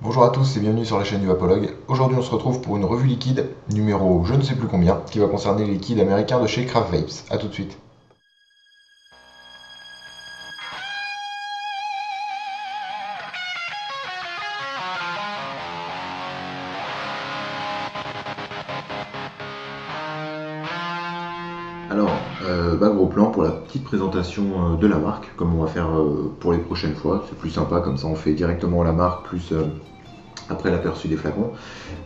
Bonjour à tous et bienvenue sur la chaîne du Vapologue. Aujourd'hui on se retrouve pour une revue liquide numéro je ne sais plus combien qui va concerner les liquides américains de chez Craft Vapes. A tout de suite. Alors, gros plan pour la petite présentation de la marque, comme on va faire pour les prochaines fois. C'est plus sympa, comme ça on fait directement la marque, plus après l'aperçu des flacons.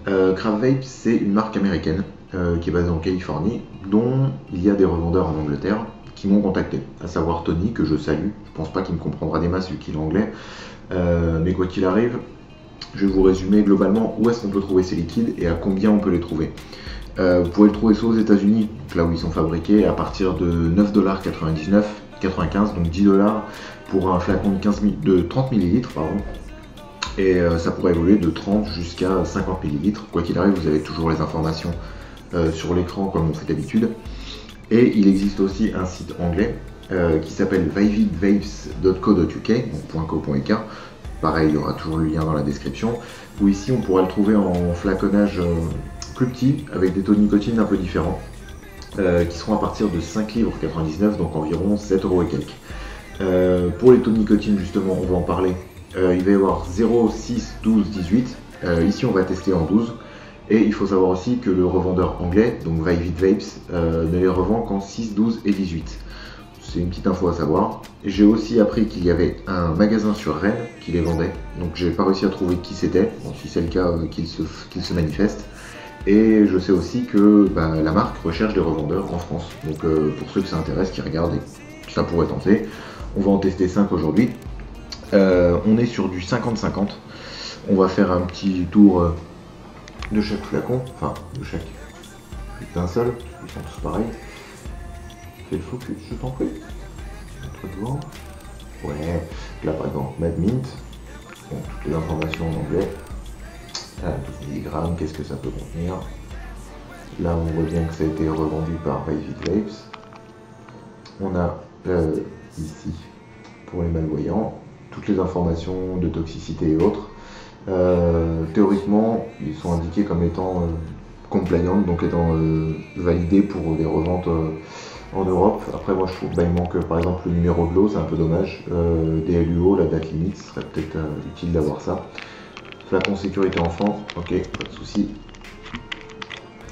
Craft Vapes, c'est une marque américaine qui est basée en Californie, dont il y a des revendeurs en Angleterre qui m'ont contacté, à savoir Tony, que je salue. Je pense pas qu'il me comprendra des masses vu qu'il est anglais, mais quoi qu'il arrive, je vais vous résumer globalement où est-ce qu'on peut trouver ces liquides et à combien on peut les trouver. Vous pouvez le trouver soit aux États-Unis, là où ils sont fabriqués, à partir de 9,95$, donc 10$ pour un flacon de 30 ml. Et ça pourrait évoluer de 30 jusqu'à 50 ml. Quoi qu'il arrive, vous avez toujours les informations sur l'écran comme on fait d'habitude. Et il existe aussi un site anglais qui s'appelle vividvapes.co.uk, donc .co.uk. Pareil, il y aura toujours le lien dans la description. Où ici, on pourra le trouver en flaconnage plus petit, avec des taux de nicotine un peu différents, qui seront à partir de 5,99 $, donc environ 7 € et quelques. Pour les taux de nicotine, justement, on va en parler. Il va y avoir 0, 6, 12, 18. Ici, on va tester en 12. Et il faut savoir aussi que le revendeur anglais, donc Vivid Vapes, ne les revend qu'en 6, 12 et 18. C'est une petite info à savoir. J'ai aussi appris qu'il y avait un magasin sur Rennes qui les vendait. Donc j'ai pas réussi à trouver qui c'était. Bon, si c'est le cas, qu'il se manifeste. Et je sais aussi que la marque recherche des revendeurs en France. Donc pour ceux que ça intéresse, qui regardent et que ça pourrait tenter, on va en tester 5 aujourd'hui. On est sur du 50-50. On va faire un petit tour de chaque flacon. Enfin, de chaque. D'un seul. Ils sont tous pareils. Fais le focus, je t'en prie. Notre devant. Ouais. Là par exemple, Mad Mint. Bon, toutes les informations en anglais. 12 mg, qu'est-ce que ça peut contenir? Là, on voit bien que ça a été revendu par Vivid Vapes. On a ici, pour les malvoyants, toutes les informations de toxicité et autres. Théoriquement, ils sont indiqués comme étant compliant, donc étant validés pour des reventes en Europe. Après, moi, je trouve qu'il manque par exemple le numéro de l'eau, c'est un peu dommage. Des LUO, la date limite, ce serait peut-être utile d'avoir ça. Flacon sécurité enfant, ok, pas de souci.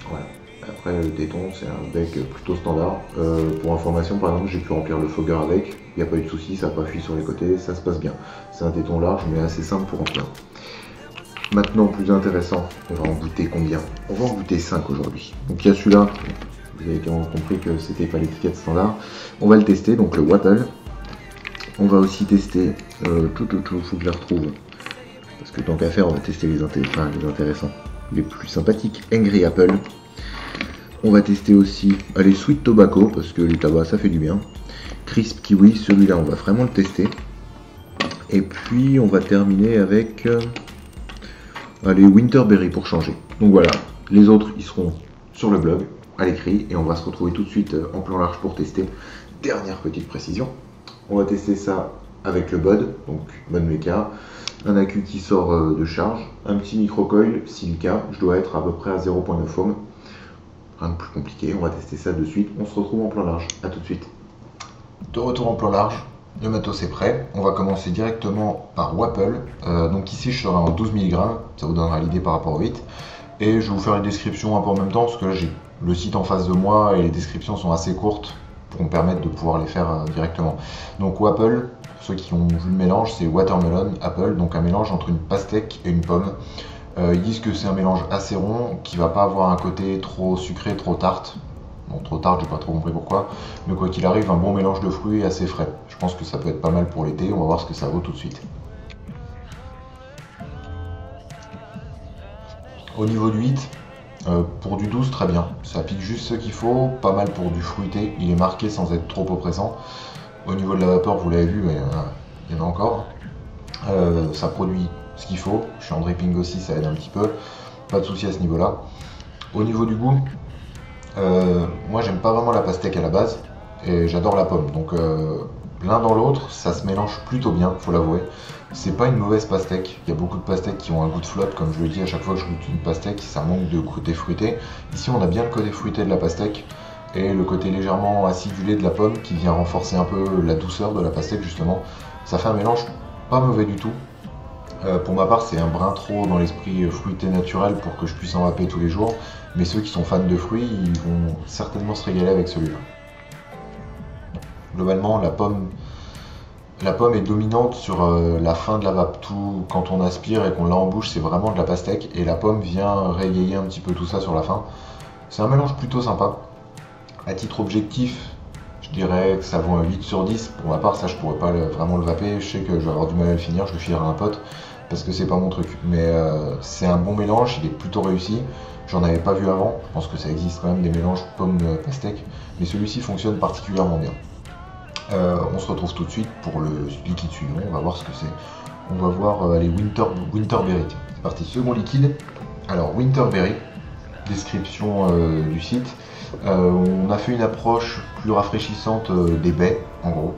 Voilà. Après le téton, c'est un bec plutôt standard. Pour information, par exemple, j'ai pu remplir le fogger avec, il n'y a pas eu de souci, ça n'a pas fui sur les côtés, ça se passe bien. C'est un téton large mais assez simple pour remplir. Maintenant, plus intéressant, on va en goûter combien? On va en goûter 5 aujourd'hui. Donc il y a celui-là, vous avez compris que c'était pas l'étiquette standard. On va le tester, donc le Wapple. On va aussi tester, faut que je la retrouve. Parce que tant qu'à faire, on va tester les intéressants, les plus sympathiques. Angry Apple. On va tester aussi les Sweet Tobacco, parce que les tabacs, ça fait du bien. Crisp Kiwi, celui-là, on va vraiment le tester. Et puis, on va terminer avec les Winterberry pour changer. Donc voilà, les autres, ils seront sur le blog, à l'écrit, et on va se retrouver tout de suite en plan large pour tester. Dernière petite précision, on va tester ça avec le Bud, donc Bud Mecca. Un accu qui sort de charge, un petit microcoil silica, je dois être à peu près à 0,9 ohm. Rien de plus compliqué, on va tester ça de suite. On se retrouve en plan large, à tout de suite. De retour en plan large, le matos est prêt. On va commencer directement par Wapple. Donc ici je serai en 12 mg, ça vous donnera l'idée par rapport au 8. Et je vais vous faire une description un peu en même temps, parce que là j'ai le site en face de moi et les descriptions sont assez courtes pour me permettre de pouvoir les faire directement. Donc Wapple, ceux qui ont vu le mélange, c'est Watermelon Apple, donc un mélange entre une pastèque et une pomme. Ils disent que c'est un mélange assez rond, qui va pas avoir un côté trop sucré, trop tarte. Bon, trop tarte, j'ai pas trop compris pourquoi. Mais quoi qu'il arrive, un bon mélange de fruits assez frais. Je pense que ça peut être pas mal pour l'été, on va voir ce que ça vaut tout de suite. Au niveau du 8, pour du 12, très bien. Ça pique juste ce qu'il faut, pas mal pour du fruité. Il est marqué sans être trop oppressant. Au niveau de la vapeur, vous l'avez vu, mais il y en a encore. Ça produit ce qu'il faut. Je suis en dripping aussi, ça aide un petit peu. Pas de souci à ce niveau-là. Au niveau du goût, moi j'aime pas vraiment la pastèque à la base et j'adore la pomme. Donc l'un dans l'autre, ça se mélange plutôt bien, faut l'avouer. C'est pas une mauvaise pastèque. Il y a beaucoup de pastèques qui ont un goût de flotte, comme je le dis à chaque fois que je goûte une pastèque, ça manque de côté fruité. Ici, on a bien le côté fruité de la pastèque et le côté légèrement acidulé de la pomme qui vient renforcer un peu la douceur de la pastèque justement. Ça fait un mélange pas mauvais du tout. Pour ma part, c'est un brin trop dans l'esprit fruité naturel pour que je puisse en râper tous les jours. Mais ceux qui sont fans de fruits, ils vont certainement se régaler avec celui-là. Globalement, la pomme est dominante sur la fin de la vape. Tout, quand on aspire et qu'on l'a en bouche, c'est vraiment de la pastèque. Et la pomme vient régayer un petit peu tout ça sur la fin. C'est un mélange plutôt sympa. À titre objectif, je dirais que ça vaut un 8 sur 10. Pour ma part, ça, je pourrais pas vraiment le vaper. Je sais que je vais avoir du mal à le finir. Je le filerai à un pote parce que c'est pas mon truc. Mais c'est un bon mélange. Il est plutôt réussi. J'en avais pas vu avant. Je pense que ça existe quand même des mélanges pomme-pastèque. Mais celui-ci fonctionne particulièrement bien. On se retrouve tout de suite pour le liquide suivant, on va voir ce que c'est. On va voir les Winterberry. C'est parti, second liquide. Alors Winterberry, description du site. On a fait une approche plus rafraîchissante des baies, en gros.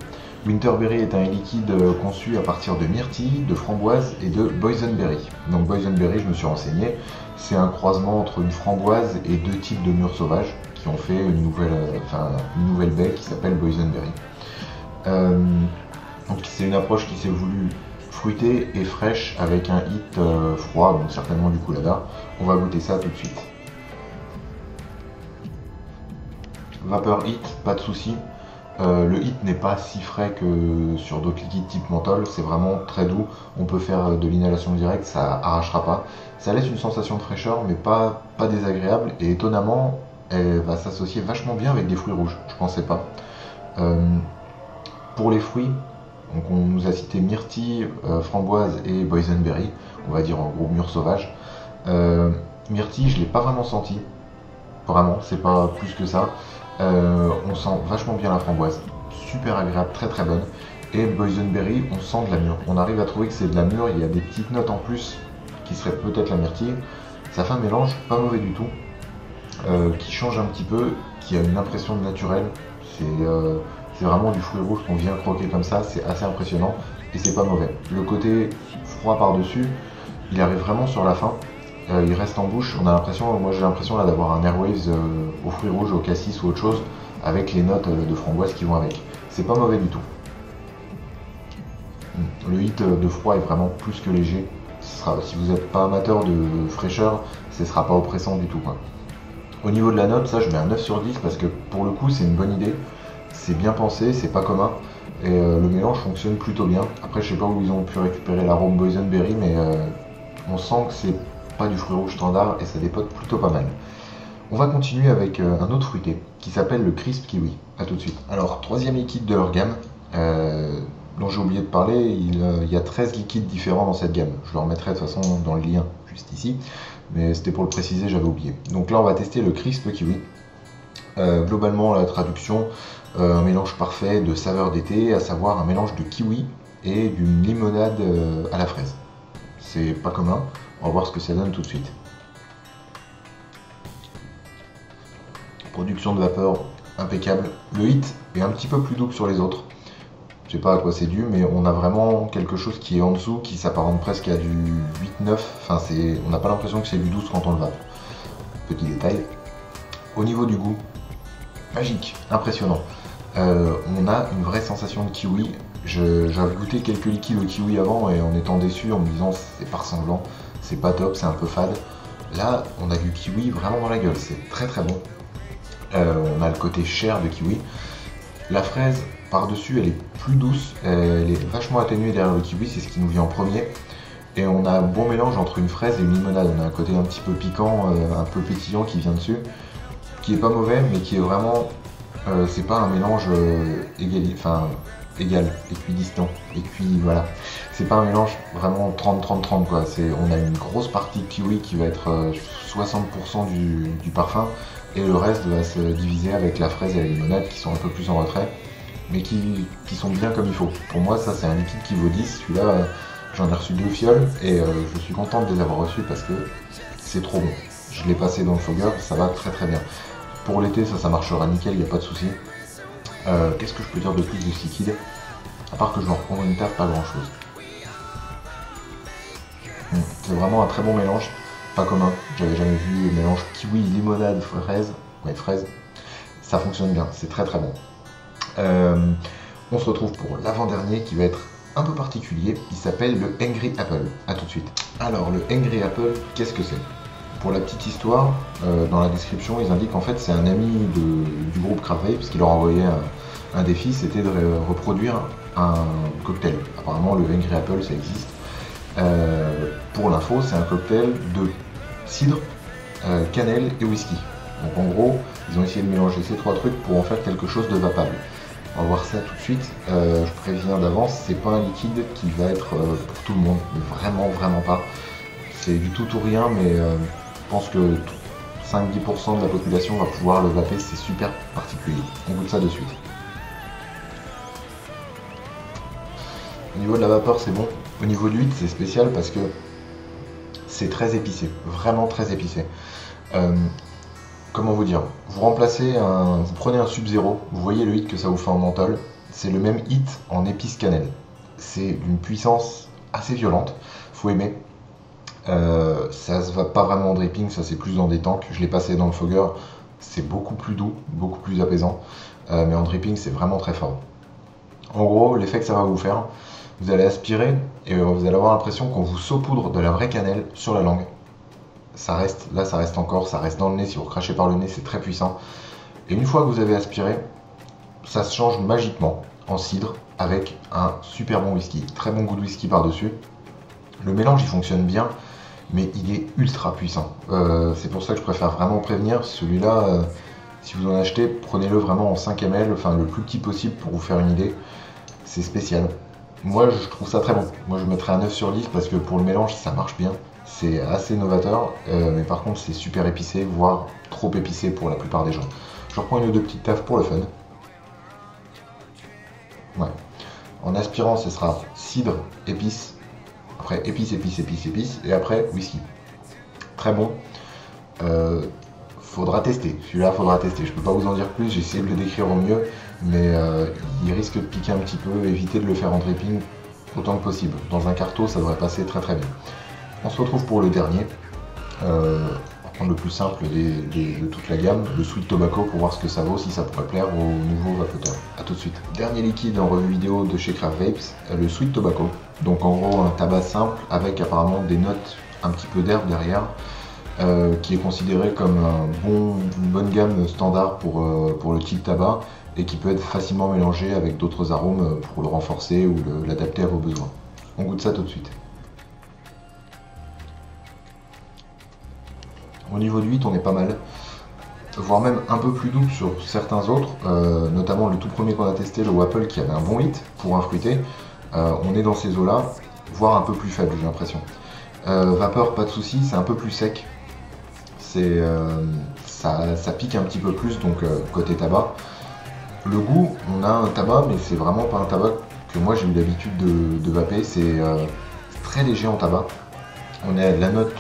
Winterberry est un liquide conçu à partir de myrtille, de framboise et de boysenberry. Donc boysenberry, je me suis renseigné, c'est un croisement entre une framboise et deux types de mûres sauvages qui ont fait une nouvelle baie qui s'appelle boysenberry. Donc c'est une approche qui s'est voulue fruitée et fraîche avec un hit froid, donc certainement du Coolada. On va goûter ça tout de suite. Vapeur hit, pas de souci. Le hit n'est pas si frais que sur d'autres liquides type menthol, c'est vraiment très doux. On peut faire de l'inhalation directe, ça arrachera pas. Ça laisse une sensation de fraîcheur, mais pas désagréable. Et étonnamment, elle va s'associer vachement bien avec des fruits rouges. Je pensais pas. Pour les fruits, donc on nous a cité myrtille, framboise et boysenberry, on va dire en gros mûre sauvage. Myrtille, je ne l'ai pas vraiment senti, vraiment, c'est pas plus que ça. On sent vachement bien la framboise, super agréable, très très bonne. Et boysenberry, on sent de la mûre. On arrive à trouver que c'est de la mûre, il y a des petites notes en plus qui seraient peut-être la myrtille. Ça fait un mélange pas mauvais du tout, qui change un petit peu, qui a une impression de naturel. C'est vraiment du fruit rouge qu'on vient croquer comme ça, c'est assez impressionnant et c'est pas mauvais. Le côté froid par-dessus, il arrive vraiment sur la fin, il reste en bouche, moi j'ai l'impression là d'avoir un Airwaves aux fruits rouges, au cassis ou autre chose, avec les notes de framboise qui vont avec. C'est pas mauvais du tout. Le hit de froid est vraiment plus que léger. Si vous n'êtes pas amateur de fraîcheur, ce sera pas oppressant du tout, quoi. Au niveau de la note, ça je mets un 9 sur 10 parce que pour le coup c'est une bonne idée. C'est bien pensé, c'est pas commun et le mélange fonctionne plutôt bien. Après je sais pas où ils ont pu récupérer l'arôme boysenberry, mais on sent que c'est pas du fruit rouge standard et ça dépote plutôt pas mal. On va continuer avec un autre fruité qui s'appelle le Crisp Kiwi. A tout de suite. Alors troisième liquide de leur gamme dont j'ai oublié de parler, il y a 13 liquides différents dans cette gamme. Je le remettrai de toute façon dans le lien juste ici, mais c'était pour le préciser, j'avais oublié. Donc là on va tester le Crisp Kiwi. Globalement la traduction, un mélange parfait de saveurs d'été, à savoir un mélange de kiwi et d'une limonade à la fraise. C'est pas commun, on va voir ce que ça donne tout de suite. Production de vapeur impeccable. Le hit est un petit peu plus doux que sur les autres. Je sais pas à quoi c'est dû, mais on a vraiment quelque chose qui est en dessous, qui s'apparente presque à du 8-9. Enfin, on n'a pas l'impression que c'est du 12 quand on le vape. Petit détail. Au niveau du goût, magique, impressionnant. On a une vraie sensation de kiwi. J'avais goûté quelques liquides au kiwi avant et en étant déçu, en me disant c'est pas ressemblant, c'est pas top, c'est un peu fade. Là, on a du kiwi vraiment dans la gueule, c'est très très bon. On a le côté chair de kiwi. La fraise, par-dessus, elle est plus douce, elle est vachement atténuée derrière le kiwi, c'est ce qui nous vient en premier. Et on a un bon mélange entre une fraise et une limonade. On a un côté un petit peu piquant, un peu pétillant qui vient dessus, qui est pas mauvais, mais qui est vraiment... c'est pas un mélange égal, équidistant. Et puis voilà, c'est pas un mélange vraiment 30-30-30 quoi. On a une grosse partie de kiwi qui va être 60% du parfum, et le reste va se diviser avec la fraise et la limonade qui sont un peu plus en retrait, mais qui sont bien comme il faut. Pour moi, ça c'est un liquide qui vaut 10. Celui-là, j'en ai reçu 2 fioles et je suis content de les avoir reçus parce que c'est trop bon. Je l'ai passé dans le fogger, ça va très très bien. Pour l'été, ça marchera nickel, il n'y a pas de souci. Qu'est-ce que je peux dire de plus de ce liquide? À part que je vais en reprendre une table, pas grand chose. C'est vraiment un très bon mélange, pas commun. J'avais jamais vu le mélange kiwi, limonade, fraise. Ouais, fraise. Ça fonctionne bien, c'est très très bon. Euh, on se retrouve pour l'avant-dernier qui va être un peu particulier. Il s'appelle le Angry Apple. A tout de suite. Alors, le Angry Apple, qu'est-ce que c'est? Pour la petite histoire, dans la description, ils indiquent qu'en fait c'est un ami du groupe Craft parce qu'il leur a envoyé un défi, c'était de reproduire un cocktail. Apparemment, le Angry Apple, ça existe. Pour l'info, c'est un cocktail de cidre, cannelle et whisky. Donc en gros, ils ont essayé de mélanger ces trois trucs pour en faire quelque chose de vapable. On va voir ça tout de suite. Je préviens d'avance, c'est pas un liquide qui va être pour tout le monde, mais vraiment, vraiment pas. C'est du tout ou rien, mais je pense que 5-10% de la population va pouvoir le vaper, c'est super particulier. On goûte ça de suite. Au niveau de la vapeur, c'est bon. Au niveau de l'huile, c'est spécial parce que c'est très épicé, vraiment très épicé. Comment vous dire? Vous prenez un Sub-Zero, vous voyez le hit que ça vous fait en menthol, c'est le même hit en épice cannelle. C'est d'une puissance assez violente, faut aimer. Ça se va pas vraiment en dripping, ça c'est plus dans des tanks. Je l'ai passé dans le fogger, c'est beaucoup plus doux, beaucoup plus apaisant, mais en dripping c'est vraiment très fort. En gros, l'effet que ça va vous faire, vous allez aspirer et vous allez avoir l'impression qu'on vous saupoudre de la vraie cannelle sur la langue. Ça reste encore, ça reste dans le nez, si vous recrachez par le nez, c'est très puissant. Et une fois que vous avez aspiré, ça se change magiquement en cidre avec un super bon whisky, très bon goût de whisky par-dessus. Le mélange il fonctionne bien, mais il est ultra puissant. C'est pour ça que je préfère vraiment prévenir. Celui-là, si vous en achetez, prenez-le vraiment en 5 ml, enfin le plus petit possible pour vous faire une idée. C'est spécial. Moi, je trouve ça très bon. Moi, je mettrais un 9 sur 10 parce que pour le mélange, ça marche bien. C'est assez novateur, mais par contre, c'est super épicé, voire trop épicé pour la plupart des gens. Je reprends une ou deux petites taffes pour le fun. Ouais. En aspirant, ce sera cidre, épice. Après, épice, épice, épice, épice. Et après, whisky. Très bon. Faudra tester. Celui-là, faudra tester. Je peux pas vous en dire plus. J'ai essayé de le décrire au mieux. Mais il risque de piquer un petit peu. Évitez de le faire en dripping autant que possible. Dans un carton, ça devrait passer très très bien. On se retrouve pour le dernier. On va prendre le plus simple de toute la gamme, le Sweet Tobacco, pour voir ce que ça vaut, si ça pourrait plaire aux nouveaux vapoteurs. A tout de suite. Dernier liquide en revue vidéo de chez Craft Vapes, le Sweet Tobacco. Donc en gros un tabac simple avec apparemment des notes un petit peu d'herbe derrière, qui est considéré comme une bonne gamme standard pour le type tabac et qui peut être facilement mélangé avec d'autres arômes pour le renforcer ou l'adapter à vos besoins. On goûte ça tout de suite. Au niveau du 8, on est pas mal, voire même un peu plus doux sur certains autres, notamment le tout premier qu'on a testé, le Wapple, qui avait un bon hit pour un fruité. On est dans ces eaux-là, voire un peu plus faible, j'ai l'impression. Vapeur, pas de souci, c'est un peu plus sec. Ça pique un petit peu plus, donc côté tabac. Le goût, on a un tabac, mais c'est vraiment pas un tabac que moi j'ai eu l'habitude de vaper. C'est très léger en tabac. On a la note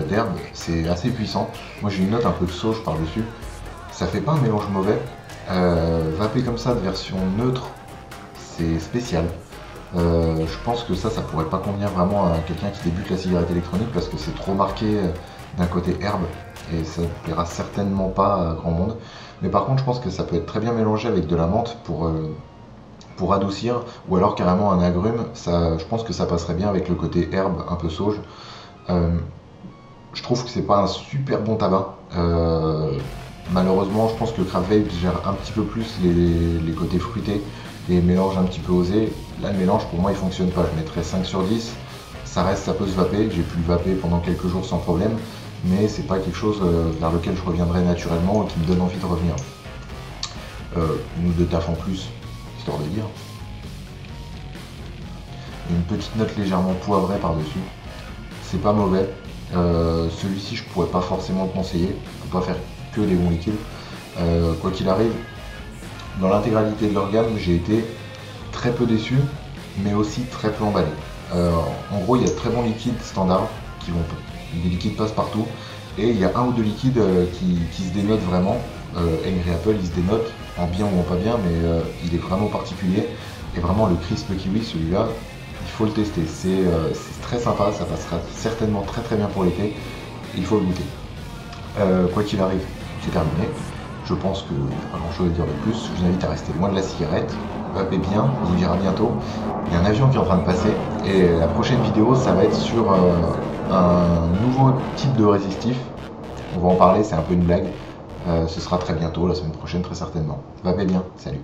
d'herbe, c'est assez puissant. Moi j'ai une note un peu de sauge par-dessus. Ça fait pas un mélange mauvais. Vaper comme ça de version neutre, c'est spécial. Je pense que ça pourrait pas convenir vraiment à quelqu'un qui débute la cigarette électronique parce que c'est trop marqué d'un côté herbe et ça ne plaira certainement pas à grand monde. Mais par contre, je pense que ça peut être très bien mélangé avec de la menthe pour adoucir, ou alors carrément un agrume. Je pense que ça passerait bien avec le côté herbe un peu sauge. Je trouve que c'est pas un super bon tabac. Malheureusement, je pense que Craft Vape gère un petit peu plus les côtés fruités, les mélanges un petit peu osés. Là, le mélange, pour moi, il fonctionne pas. Je mettrais 5 sur 10. Ça peut se vaper. J'ai pu le vaper pendant quelques jours sans problème. Mais c'est pas quelque chose vers lequel je reviendrai naturellement et qui me donne envie de revenir. Une ou deux taffes en plus, histoire de dire. Une petite note légèrement poivrée par-dessus. C'est pas mauvais. Celui-ci, je pourrais pas forcément le conseiller. On peut pas faire que des bons liquides. Quoi qu'il arrive, dans l'intégralité de leur gamme, j'ai été très peu déçu, mais aussi très peu emballé. En gros, il y a de très bons liquides standards des liquides passe partout, et il y a un ou deux liquides qui se dénotent vraiment. Angry Apple, il se dénote en bien ou en pas bien, mais il est vraiment particulier. Et vraiment, le crisp kiwi, celui-là, il faut le tester. C'est très sympa, ça passera certainement très très bien pour l'été. Il faut le goûter. Quoi qu'il arrive, c'est terminé. Je pense que pas grand chose à dire de plus. Je vous invite à rester loin de la cigarette. Vapez bien, on vous dira bientôt. Il y a un avion qui est en train de passer et la prochaine vidéo, ça va être sur un nouveau type de résistif. On va en parler, c'est un peu une blague. Ce sera très bientôt, la semaine prochaine très certainement. Vapez bien, salut.